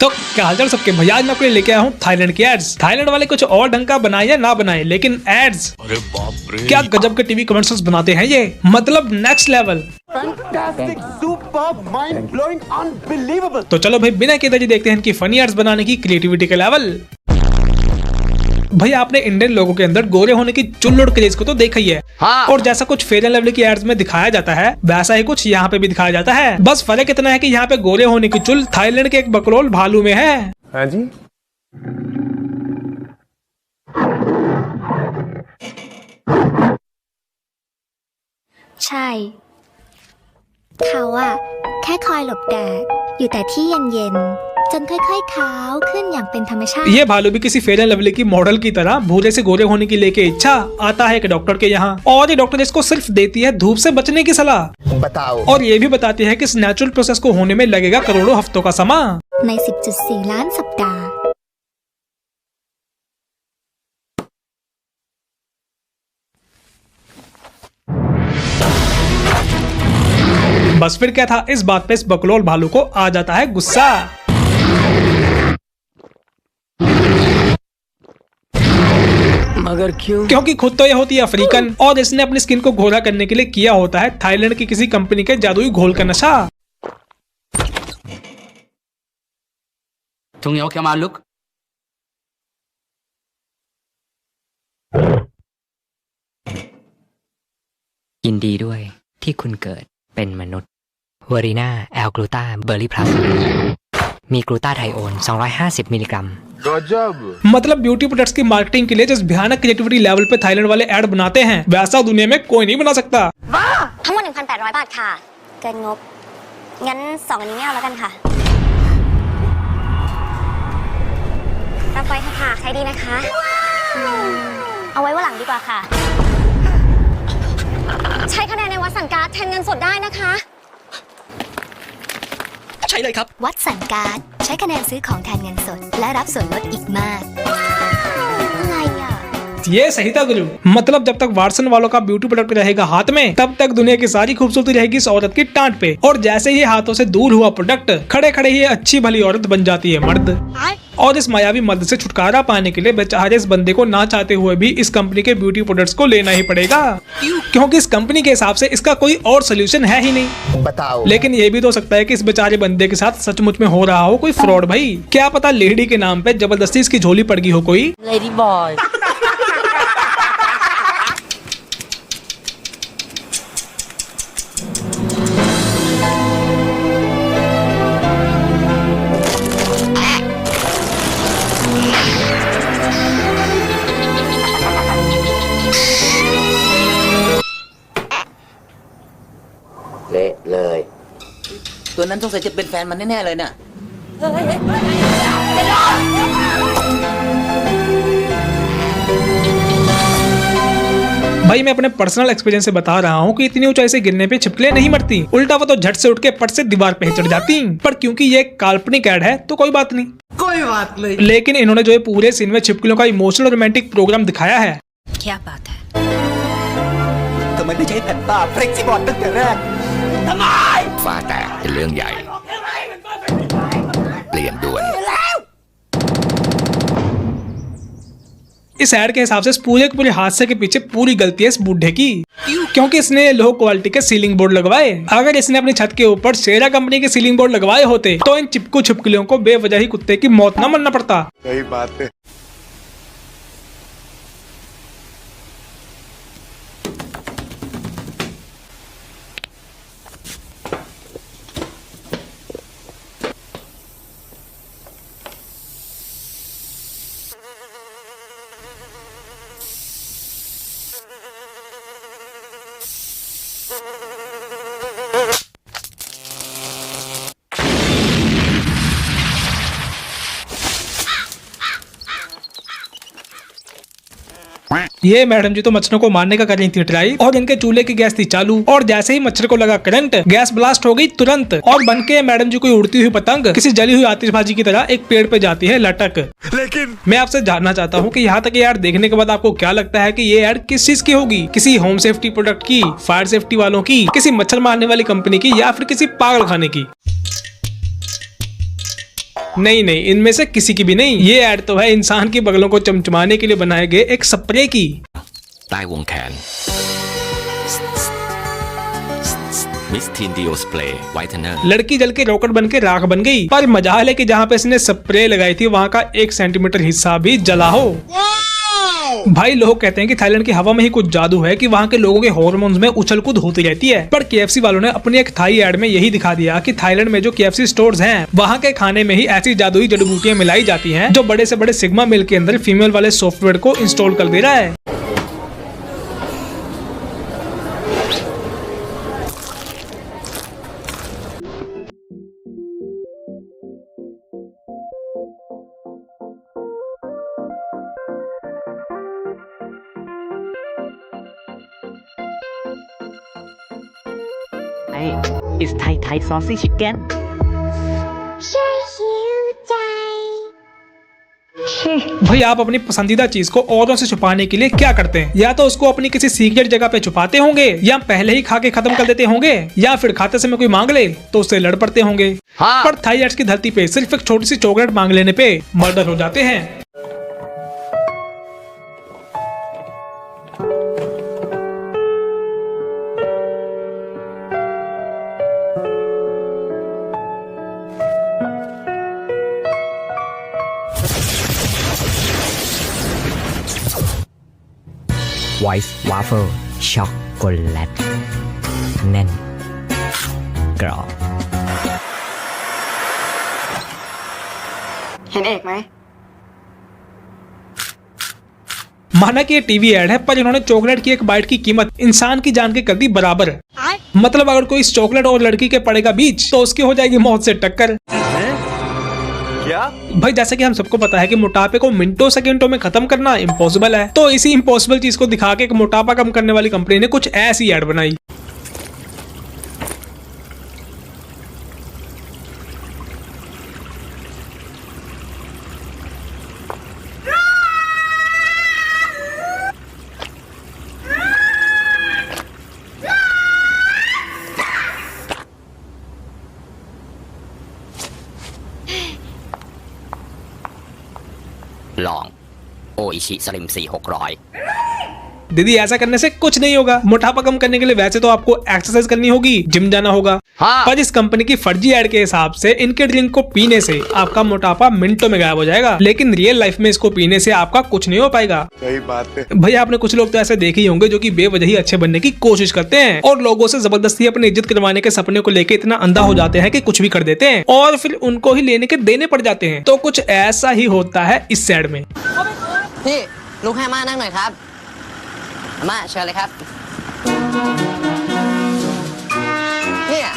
तो क्या हालचाल सबके भैया, आज मैं आपके लिए लेके आया हूँ थाईलैंड की एड्स। थाईलैंड वाले कुछ और ढंग का बनाए या ना बनाए, लेकिन एड्स अरे बाप रे, क्या गजब के टीवी कमर्शियल्स बनाते हैं ये, मतलब नेक्स्ट लेवल। तो चलो भाई बिना किए देरी देखते हैं इनकी फनी एड्स बनाने की क्रिएटिविटी का लेवल। भाई आपने इंडियन लोगों के अंदर गोरे होने की चुल्लुड़ क्रेज को तो देखा ही है, हाँ। और जैसा कुछ फेयर एंड लवली की एड्स में दिखाया जाता है वैसा ही कुछ यहाँ पे भी दिखाया जाता है। बस फर्क इतना है कि यहाँ पे गोरे होने की चुल थाईलैंड के एक बकलोल भालू में है। हाँ जी।ใช่เขาอะแค่คอยหลบแดดอยู่แต่ที่เย็นๆจนค่อยๆขาวขึ้นอย่างเป็นธรรมชาติ ये भालू भी किसी फेयर एंड लवली की मॉडल की तरह भूरे से गोरे होने की लेके इच्छा आता है एक डॉक्टर के यहाँ, और ये डॉक्टर इसको सिर्फ देती है धूप से बचने की सलाह। बताओ। और ये भी बताती है कि इस नेचुरल प्रोसेस को होने में लगेगा करोड़ों हफ्तों का समय। ใน 10.4 ล้านสัปดาห์ बस फिर क्या था, इस बात पे इस बकलोल भालू को आ जाता है गुस्सा। मगर क्यों? क्योंकि खुद तो ये होती है अफ्रीकन और इसने अपनी स्किन को गोरा करने के लिए किया होता है थाईलैंड की किसी कंपनी के जादुई घोल का नशा। तुम यो क्या मालूक? ยินดีด้วยที่คุณเกิดเป็นมนุษย์เวอรีนาแอลกลูตาเบอร์รี่พลัสมีกลูตาไทโอน250 มิลลิกรัม मतलब ब्यूटी प्रोडक्ट्स की मार्केटिंग के लिए जिस भयानक क्रिएटिविटी लेवल पे थाईलैंड वाले ऐड बनाते हैं वैसा दुनिया में कोई नहीं बना सकता। ทั้งหมด 1,800 บาทค่ะเกินงบงั้น2อันนี้ไม่เอาแล้วกันค่ะรับไว้ค่ะใช้ดีนะคะเอาไว้วันหลังดีกว่าค่ะใช้คะแนนในวัดสันการ์ดแทนเงินสดได้นะคะใช่เลยครับ วัดสันการ์ดใช้คะแนนซื้อของแทนเงินสดและรับส่วนลดอีกมากอะไรอ่ะ ये सही था गुरु, मतलब जब तक वाटसन वालों का ब्यूटी प्रोडक्ट रहेगा हाथ में तब तक दुनिया की सारी खूबसूरती रहेगी इस औरत की टांट पे, और जैसे ही हाथों से दूर हुआ प्रोडक्ट खड़े खड़े ही अच्छी भली औरत बन जाती है मर्द। और इस मायावी मर्द से छुटकारा पाने के लिए बेचारे इस बंदे को ना चाहते हुए भी इस कंपनी के ब्यूटी प्रोडक्ट्स को लेना ही पड़ेगा, क्योंकि इस कंपनी के हिसाब से इसका कोई और सोल्यूशन है ही नहीं। बताओ। लेकिन ये भी तो हो सकता है कि इस बेचारे बंदे के साथ सचमुच में हो रहा हो कोई फ्रॉड भाई, क्या पता लेडी के नाम पे जबरदस्ती इसकी झोली पड़ गई हो कोई। लेडी बॉयเละเลย ตัวนั้นสงสัยจะเป็นแฟนมันแน่ๆเลยน่ะ भाई मैं अपने पर्सनल एक्सपीरियंस से बता रहा हूँ कि इतनी ऊंचाई से गिरने पे छिपकलियां नहीं मरती, उल्टा वो तो झट से उठ के पट से दीवार पे ही चढ़ जाती। पर क्योंकि ये काल्पनिक ऐड है तो कोई बात नहीं, लेकिन इन्होंने जो ये पूरे सीन में छिपकलियों का इमोशनल रोमांटिक प्रोग्राम दिखाया है, क्या बात है ทำไมไม่ใช้แผ่นตาเฟล็กซิบอร์ดตั้งแต่แรกทำไม ฟ้าแตกเป็นเรื่องใหญ่ เปลี่ยนด่วน इस ऐड के हिसाब से इस पूरे के पूरे हादसे के पीछे पूरी गलती है इस बूढ़े की, क्योंकि इसने लो क्वालिटी के सीलिंग बोर्ड लगवाए। अगर इसने अपनी छत के ऊपर शेरा कंपनी के सीलिंग बोर्ड लगवाए होते तो इन चिपकू छिपकलियों को बेवजह ही कुत्ते की मौत न मरना पड़ता। सही बात है। ये मैडम जी तो मच्छरों को मारने का कर रही थी ट्राई, और इनके चूल्हे की गैस थी चालू, और जैसे ही मच्छर को लगा करंट गैस ब्लास्ट हो गई तुरंत, और बनके मैडम जी कोई उड़ती हुई पतंग किसी जली हुई आतिशबाजी की तरह एक पेड़ पे जाती है लटक। लेकिन मैं आपसे जानना चाहता हूँ कि यहाँ तक ये ऐड देखने के बाद आपको क्या लगता है कि ये ऐड किस चीज की होगी? किसी होम सेफ्टी प्रोडक्ट की, फायर सेफ्टी वालों की, किसी मच्छर मारने वाली कंपनी की, या फिर किसी पागल खाने की? नहीं नहीं, इनमें से किसी की भी नहीं। ये ऐड तो है इंसान की बगलों को चमचमाने के लिए बनाए गए एक स्प्रे की। ใต้วงแขน มิสทีนดีโอสเปรย์ไวท์เทนเนอร์ लड़की जल के रॉकेट बन के राख बन गई, पर मजाल है कि जहाँ पे इसने स्प्रे लगाई थी वहाँ का 1 सेंटीमीटर हिस्सा भी जला हो। भाई लोग कहते हैं कि थाईलैंड की हवा में ही कुछ जादू है कि वहाँ के लोगों के हार्मोन्स में उछल कूद होती रहती है। पर KFC वालों ने अपनी एक थाई एड में यही दिखा दिया कि थाईलैंड में जो KFC स्टोर्स हैं, वहाँ के खाने में ही ऐसी जादुई जड़ी बूटियां मिलाई जाती हैं जो बड़े से बड़े सिग्मा मिल के अंदर फीमेल वाले सॉफ्टवेयर को इंस्टॉल कर दे रहा है। It's Thai saucy chicken. भाई आप अपनी पसंदीदा चीज को औरों से छुपाने के लिए क्या करते हैं? या तो उसको अपनी किसी सीक्रेट जगह पे छुपाते होंगे, या पहले ही खा के खत्म कर देते होंगे, या फिर खाते समय कोई मांग ले तो उससे लड़ पड़ते होंगे। हाँ। पर थाई एड्स की धरती पे सिर्फ एक छोटी सी चॉकलेट मांग लेने पे मर्डर हो जाते हैं। Voice Waffle ช็อกโกแลตแน่นกรอบ เห็นเอกไหม माना कि ये टीवी एड है, पर इन्होंने चॉकलेट की एक बाइट की कीमत इंसान की जान के कर दी बराबर। मतलब अगर कोई इस चॉकलेट और लड़की के पड़ेगा बीच तो उसकी हो जाएगी मौत से टक्कर। क्या? भाई जैसे कि हम सबको पता है कि मोटापे को मिनटों सेकंडों में खत्म करना इम्पॉसिबल है, तो इसी इम्पॉसिबल चीज को दिखा के एक मोटापा कम करने वाली कंपनी ने कुछ ऐसी ऐड बनाई।ลองโออิชิสลิม4600 दीदी ऐसा करने से कुछ नहीं होगा। मोटापा कम करने के लिए वैसे तो आपको एक्सरसाइज करनी होगी, जिम जाना होगा। हाँ। पर इस कंपनी की फर्जी ऐड के हिसाब से इनके ड्रिंक को पीने से आपका मोटापा मिनटों में गायब हो जाएगा, लेकिन रियल लाइफ में इसको पीने से आपका कुछ नहीं हो पाएगा। सही बात है। भाई आपने कुछ लोग तो ऐसे देखे ही होंगे जो कि बेवजह ही अच्छे बनने की कोशिश करते हैं और लोगों से जबरदस्ती अपनी इज्जत करवाने के सपने को लेकर इतना अंधा हो जाते हैं कि कुछ भी कर देते हैं और फिर उनको ही लेने के देने पड़ जाते हैं। तो कुछ ऐसा ही होता है इस ऐड में। พี่ลุกให้อาม่านั่งหน่อยครับอาม่าเชิญเลยครับเนี่ย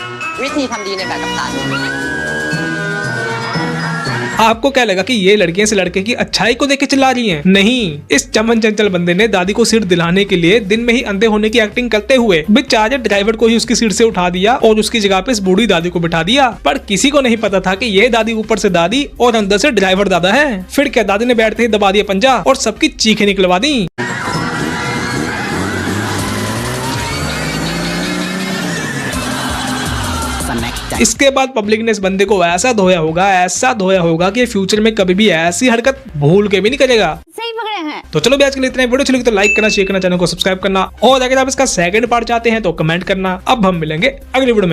วิธีทำดีในแบบกัปตัน आपको क्या लगा कि ये लड़कियां से लड़के की अच्छाई को देख के चिल्ला रही हैं? नहीं, इस चमन चंचल बंदे ने दादी को सीट दिलाने के लिए दिन में ही अंधे होने की एक्टिंग करते हुए बेचारे ड्राइवर को ही उसकी सीट से उठा दिया और उसकी जगह पे इस बूढ़ी दादी को बिठा दिया। पर किसी को नहीं पता था कि ये दादी ऊपर से दादी और अंदर से ड्राइवर दादा है। फिर क्या दादी ने बैठते ही दबा दिया पंजा और सबकी चीखें निकलवा दी। इसके बाद पब्लिक ने इस बंदे को ऐसा धोया होगा कि फ्यूचर में कभी भी ऐसी हरकत भूल के भी नहीं करेगा। सही पकड़े हैं। तो चलो भी आज के लिए इतना ही। वीडियो अच्छी लगी तो लाइक करना, शेयर करना, चैनल को सब्सक्राइब करना और अगर आप इसका सेकंड पार्ट चाहते हैं तो कमेंट करना। अब हम मिलेंगे अगली वीडियो में।